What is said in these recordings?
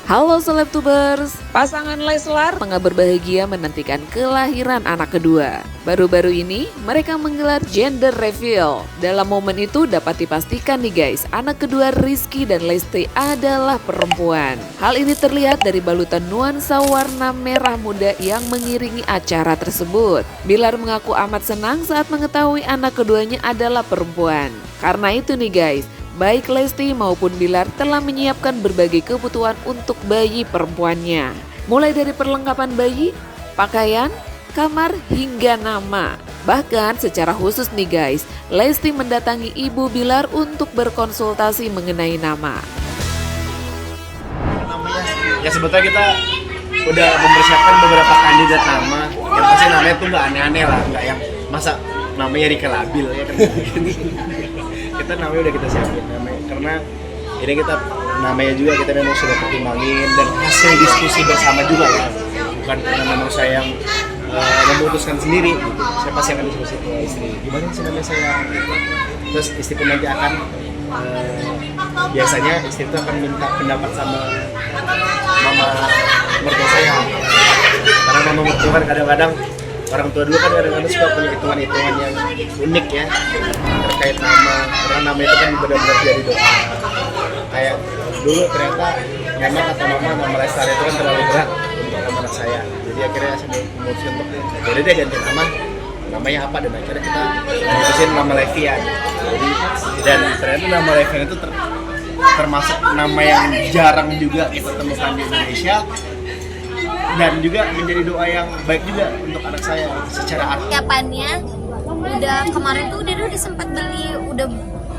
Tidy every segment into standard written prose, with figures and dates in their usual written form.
Halo Selebtubers, pasangan Leslar tengah berbahagia menantikan kelahiran anak kedua. Baru-baru ini mereka menggelar gender reveal. Dalam momen itu dapat dipastikan nih guys, anak kedua Rizky dan Lesti adalah perempuan. Hal ini terlihat dari balutan nuansa warna merah muda yang mengiringi acara tersebut. Bilar mengaku amat senang saat mengetahui anak keduanya adalah perempuan. Karena itu nih guys, baik Lesti maupun Bilar telah menyiapkan berbagai kebutuhan untuk bayi perempuannya. Mulai dari perlengkapan bayi, pakaian, kamar, hingga nama. Bahkan secara khusus nih guys, Lesti mendatangi Ibu Bilar untuk berkonsultasi mengenai nama. Ya sebetulnya kita udah mempersiapkan beberapa kandidat nama. Yang pasti namanya tuh nggak aneh-aneh lah, nggak yang masa namanya Rika Labil ya kan. Kita namanya udah kita siapin namanya karena ini kita namanya juga kita memang sudah pertimbangin dan hasil diskusi bersama juga ya, bukan karena memang saya yang memutuskan sendiri gitu. Saya pasti akan diskusi ke istri gimana sih namanya saya, terus istri pun nanti akan biasanya istri itu akan minta pendapat sama mama mertua saya, karena mama mertua kan kadang-kadang orang tua dulu kan kadang-kadang suka punya hitungan-hitungan yang unik ya terkait nama, karena nama itu kan benar-benar jadi doa. Kayak dulu ternyata memang kata mama nama Lestari itu kan terlalu berat untuk nama anak saya, jadi akhirnya saya memutuskan untuk jadi dia ganti namanya apa, dan akhirnya kita memutusin nama Levian. Jadi dan ternyata nama Levian itu termasuk nama yang jarang juga kita temukan di Indonesia, dan juga menjadi doa yang baik juga untuk anak saya secara arti. Persiapannya udah kemarin tuh udah sempat beli udah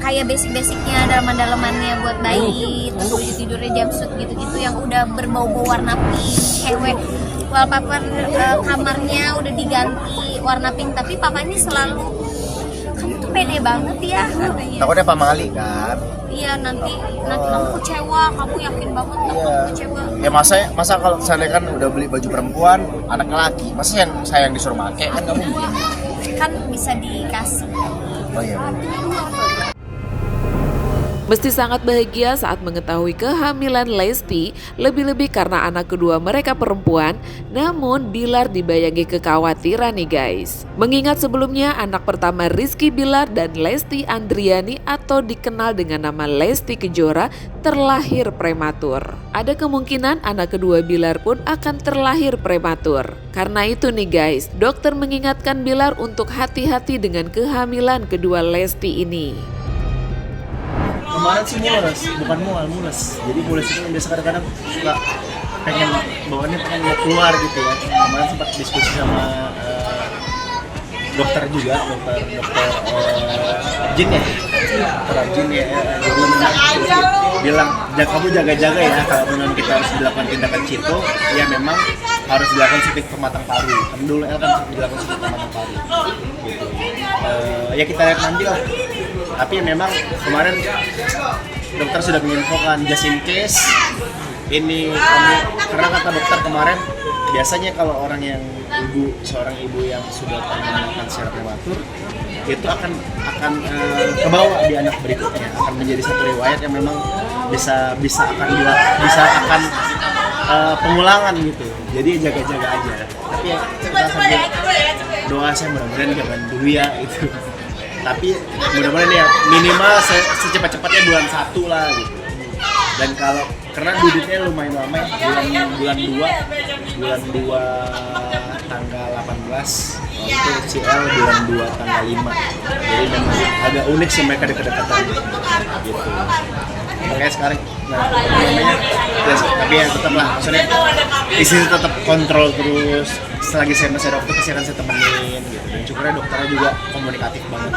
kayak basic-basicnya, dalaman-dalamannya buat bayi, terus baju tidurnya jumpsuit gitu-gitu yang udah berbau-bau warna pink, cewek. Wallpaper kamarnya udah diganti warna pink, tapi papanya selalu, kamu tuh pede banget ya katanya. Takutnya pamali kan? Iya nanti kamu kecewa, kamu yakin banget kamu kecewa. Ya masa kalau misalnya kan udah beli baju perempuan, anak laki, masa yang saya yang disuruh pakai kan kamu mungkin. Kan bisa dikasih. Oh iya. Mesti sangat bahagia saat mengetahui kehamilan Lesti, lebih-lebih karena anak kedua mereka perempuan, namun Bilar dibayangi kekhawatiran nih guys. Mengingat sebelumnya anak pertama Rizky Bilar dan Lesti Andriani atau dikenal dengan nama Lesti Kejora terlahir prematur. Ada kemungkinan anak kedua Bilar pun akan terlahir prematur. Karena itu nih guys, dokter mengingatkan Bilar untuk hati-hati dengan kehamilan kedua Lesti ini. Kemarin sih mules. Jadi mules itu biasa kadang-kadang suka pengen bawaannya pengen mau keluar gitu ya. Kemarin sempat diskusi sama dokter juga, dokter Jin ya. Dokter Jin ya. Jadi bilang, kamu jaga-jaga ya kalau memang kita harus dilakukan tindakan situ, ya memang harus dilakukan suntik pematang paru. Kan dulu kan dilakukan suntik pematang paru. Gitu. Ya kita lihat nanti lah. Tapi memang kemarin dokter sudah menginfokan just in case ini karena kata dokter kemarin biasanya kalau orang yang seorang ibu yang sudah melahirkan secara prematur itu akan kebawa di anak berikutnya, akan menjadi satu riwayat yang memang bisa akan pengulangan gitu. Jadi jaga-jaga aja. Tapi ya kita sambil doa, saya mudah-mudahan jangan dulu ya itu. Tapi mudah-mudahan ya minimal secepat-cepatnya bulan 1 lah gitu. Dan kalau karena duduknya lumayan lama ya, bulan 2 tanggal 18, itu CL bulan 2 tanggal 5. Jadi memang agak unik sih mereka dekat-dekatan gitu. Makanya sekarang tapi ya tetap lah, maksudnya istri tetap kontrol terus. Selagi saya masih dokter pasti akan saya temenin gitu. Dan syukurnya dokternya juga komunikatif banget.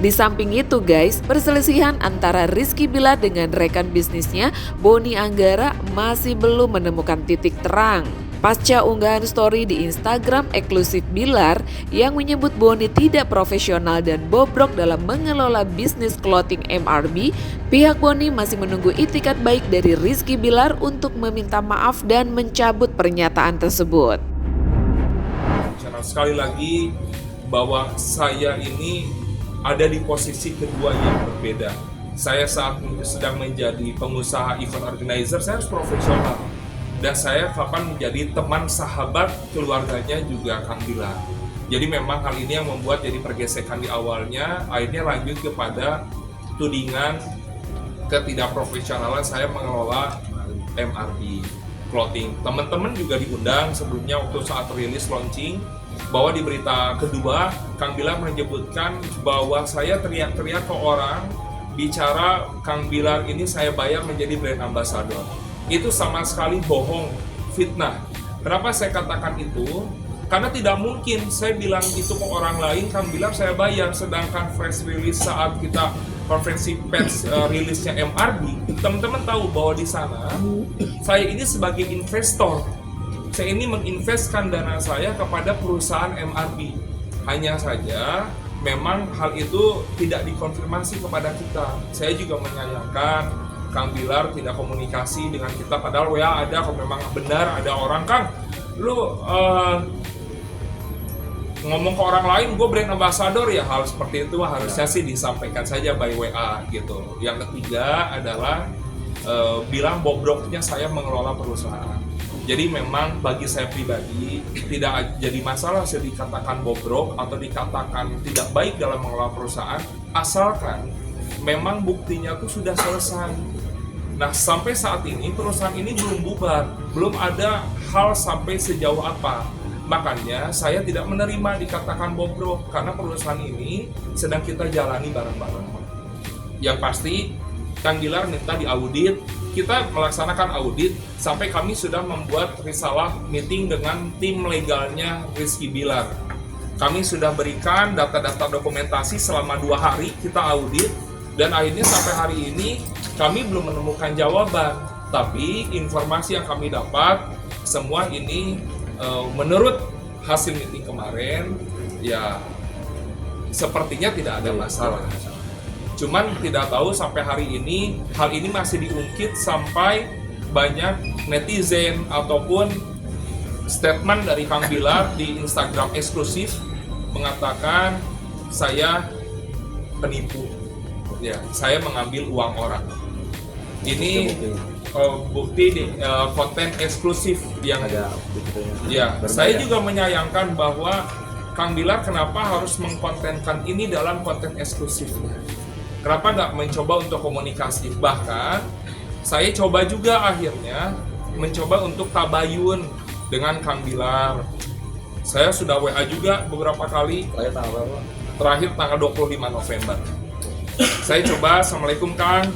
Di samping itu guys, perselisihan antara Rizky Bilar dengan rekan bisnisnya Boni Anggara masih belum menemukan titik terang. Pasca unggahan story di Instagram eksklusif Bilar yang menyebut Boni tidak profesional dan bobrok dalam mengelola bisnis clothing MRB, pihak Boni masih menunggu itikat baik dari Rizky Bilar untuk meminta maaf dan mencabut pernyataan tersebut. Sekali lagi bahwa saya ini ada di posisi kedua yang berbeda. saya saat sedang menjadi pengusaha event organizer, saya harus profesional. Dan saya kapan menjadi teman sahabat keluarganya juga Kang Bilar. Jadi memang hal ini yang membuat jadi pergesekan di awalnya, akhirnya lanjut kepada tudingan ketidakprofesionalan saya mengelola MRB Clothing. Teman-teman juga diundang sebelumnya waktu saat rilis launching, bahwa di berita kedua Kang Bilar menyebutkan bahwa saya teriak-teriak ke orang bicara Kang Bilar ini saya bayar menjadi brand ambassador. Itu sama sekali bohong, fitnah. Kenapa saya katakan itu? Karena tidak mungkin saya bilang itu ke orang lain, Kang Bilar saya bayar, sedangkan press release saat kita konferensi pers rilisnya MRB, teman-teman tahu bahwa di sana saya ini sebagai investor. Saya ini menginvestkan dana saya kepada perusahaan MRB. Hanya saja memang hal itu tidak dikonfirmasi kepada kita. Saya juga menyayangkan Kang Bilar tidak komunikasi dengan kita, padahal WA ada. Kalau memang benar ada orang, Kang, lu ngomong ke orang lain, gue brand ambassador ya, hal seperti itu harusnya sih disampaikan saja by WA gitu. Yang ketiga adalah bilang bobroknya saya mengelola perusahaan. Jadi memang bagi saya pribadi tidak jadi masalah saya dikatakan bobrok atau dikatakan tidak baik dalam mengelola perusahaan, asalkan memang buktinya tuh sudah selesai. Nah, sampai saat ini perusahaan ini belum bubar, belum ada hal sampai sejauh apa. Makanya saya tidak menerima dikatakan bobrok karena perusahaan ini sedang kita jalani bareng-bareng. Yang pasti Kang Bilar minta diaudit, kita melaksanakan audit sampai kami sudah membuat risalah meeting dengan tim legalnya Rizky Bilar. Kami sudah berikan data-data dokumentasi selama 2 hari kita audit, dan akhirnya sampai hari ini kami belum menemukan jawaban. Tapi informasi yang kami dapat semua ini menurut hasil meeting kemarin ya sepertinya tidak ada masalah. Cuman tidak tahu sampai hari ini hal ini masih diungkit sampai banyak netizen ataupun statement dari Kang Bilar di Instagram eksklusif mengatakan saya penipu, ya saya mengambil uang orang. Ini bukti di konten eksklusif yang ada. Ya, saya juga menyayangkan bahwa Kang Bilar kenapa harus mengkontenkan ini dalam konten eksklusif. Kenapa nggak mencoba untuk komunikasi? Bahkan saya coba juga akhirnya mencoba untuk tabayun dengan Kang Bilar. Saya sudah WA juga beberapa kali. Terakhir tanggal 25 November. Saya coba, Assalamualaikum Kang,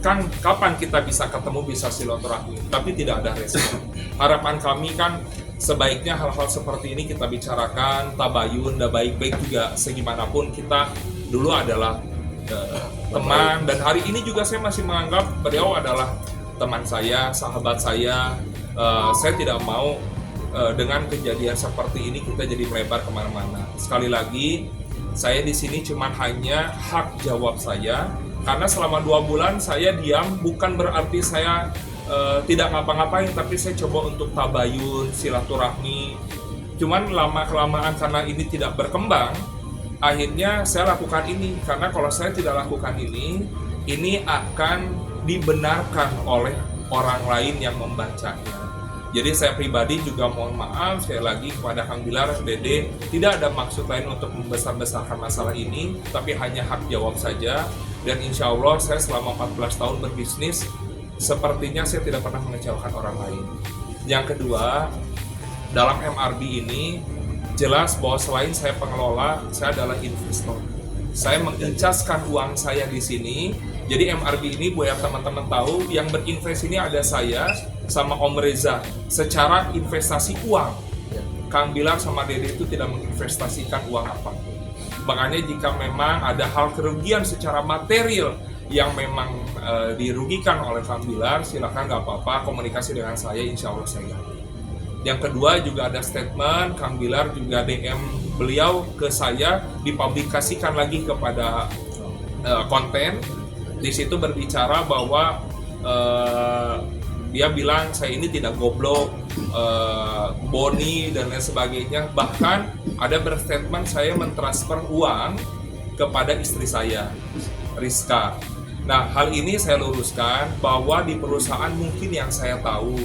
Kang, kapan kita bisa ketemu, bisa silaturahmi? Tapi tidak ada respon. Harapan kami kan sebaiknya hal-hal seperti ini kita bicarakan, tabayun, dan baik-baik juga segimanapun kita dulu adalah teman, dan hari ini juga saya masih menganggap beliau adalah teman saya, sahabat saya. Saya tidak mau dengan kejadian seperti ini kita jadi melebar kemana-mana. Sekali lagi, saya di sini cuma hanya hak jawab saya, karena selama 2 bulan saya diam, bukan berarti saya tidak ngapa-ngapain, tapi saya coba untuk tabayun, silaturahmi. Cuman lama-kelamaan karena ini tidak berkembang, akhirnya saya lakukan ini. Karena kalau saya tidak lakukan ini akan dibenarkan oleh orang lain yang membacanya. Jadi saya pribadi juga mohon maaf sekali lagi kepada Kang Bilar, Dede, tidak ada maksud lain untuk membesar-besarkan masalah ini, tapi hanya hak jawab saja. Dan insya Allah saya selama 14 tahun berbisnis, sepertinya saya tidak pernah mengecewakan orang lain. Yang kedua, dalam MRB ini jelas bahwa selain saya pengelola, saya adalah investor. Saya mengincaskan uang saya di sini. Jadi MRB ini buat teman-teman tahu, yang berinvest ini ada saya sama Om Reza secara investasi uang. Kang Bilar sama Dede itu tidak menginvestasikan uang apapun. Makanya jika memang ada hal kerugian secara material yang memang dirugikan oleh Kang Bilar, silakan nggak apa-apa komunikasi dengan saya, insya Allah saya ganti. Yang kedua juga ada statement Kang Bilar juga DM beliau ke saya, dipublikasikan lagi kepada konten. Di situ berbicara bahwa dia bilang saya ini tidak goblok, boni dan lain sebagainya. Bahkan ada berstatement saya mentransfer uang kepada istri saya, Rizka. Nah, hal ini saya luruskan bahwa di perusahaan mungkin yang saya tahu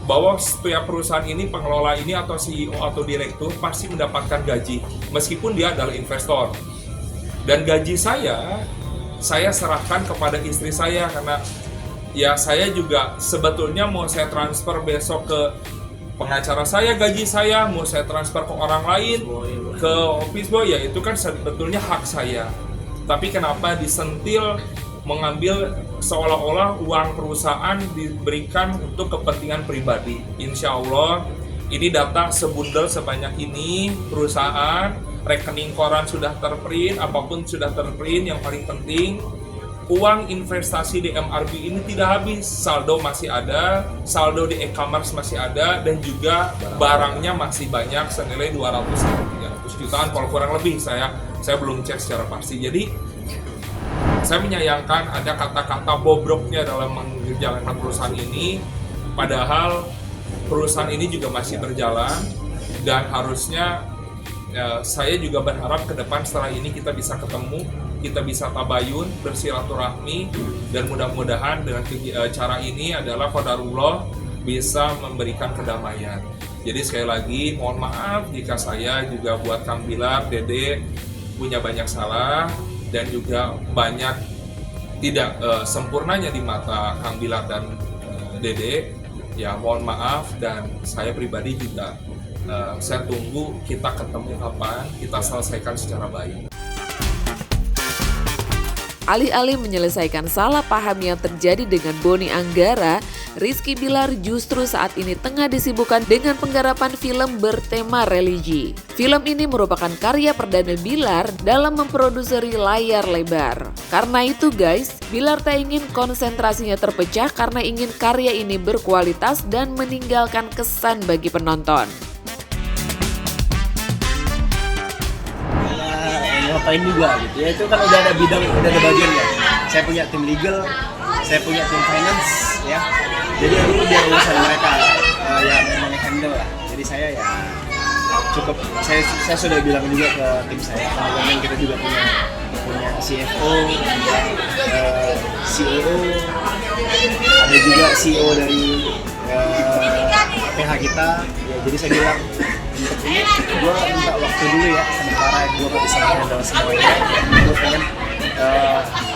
bahwa setiap perusahaan ini, pengelola ini atau CEO atau direktur pasti mendapatkan gaji meskipun dia adalah investor. Dan gaji saya serahkan kepada istri saya karena ya saya juga sebetulnya mau saya transfer besok ke pengacara saya, gaji saya mau saya transfer ke orang lain, ke office boy, ya itu kan sebetulnya hak saya. Tapi kenapa disentil mengambil seolah-olah uang perusahaan diberikan untuk kepentingan pribadi? Insya Allah ini data sebundel sebanyak ini, perusahaan, rekening koran sudah terprint, apapun sudah terprint. Yang paling penting uang investasi di MRB ini tidak habis, saldo masih ada, saldo di e-commerce masih ada, dan juga barangnya masih banyak senilai 200-300 jutaan kalau kurang lebih. Saya belum cek secara pasti. Jadi saya menyayangkan ada kata-kata bobroknya dalam menjalankan perusahaan ini, padahal perusahaan ini juga masih berjalan dan harusnya saya juga berharap ke depan setelah ini kita bisa ketemu, kita bisa tabayun, bersilaturahmi, dan mudah-mudahan dengan cara ini adalah qadarullah bisa memberikan kedamaian. Jadi sekali lagi mohon maaf jika saya juga buat Kang Bilar, Dede punya banyak salah dan juga banyak tidak sempurnanya di mata Kang Bilar dan Dede. Ya mohon maaf, dan saya pribadi juga saya tunggu kita ketemu kapan, kita selesaikan secara baik. Alih-alih menyelesaikan salah paham yang terjadi dengan Boni Anggara, Rizky Bilar justru saat ini tengah disibukkan dengan penggarapan film bertema religi. Film ini merupakan karya perdana Bilar dalam memproduseri layar lebar. Karena itu guys, Bilar tak ingin konsentrasinya terpecah karena ingin karya ini berkualitas dan meninggalkan kesan bagi penonton. Ngapain juga gitu ya, itu kan udah ada bidang, udah ada bagian ya. Saya punya tim legal, saya punya tim finance ya, jadi itu biar urusan mereka yang handle lah. Jadi saya ya cukup, saya sudah bilang juga ke tim saya, kemudian kita juga punya CFO, CEO, ada juga CEO dari PH kita ya. Jadi saya bilang untuk ini gue minta waktu dulu ya, sementara gue gak bisa handle semuanya, gue pengen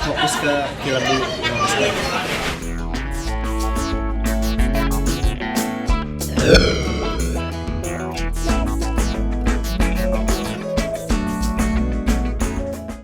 fokus ke film dulu.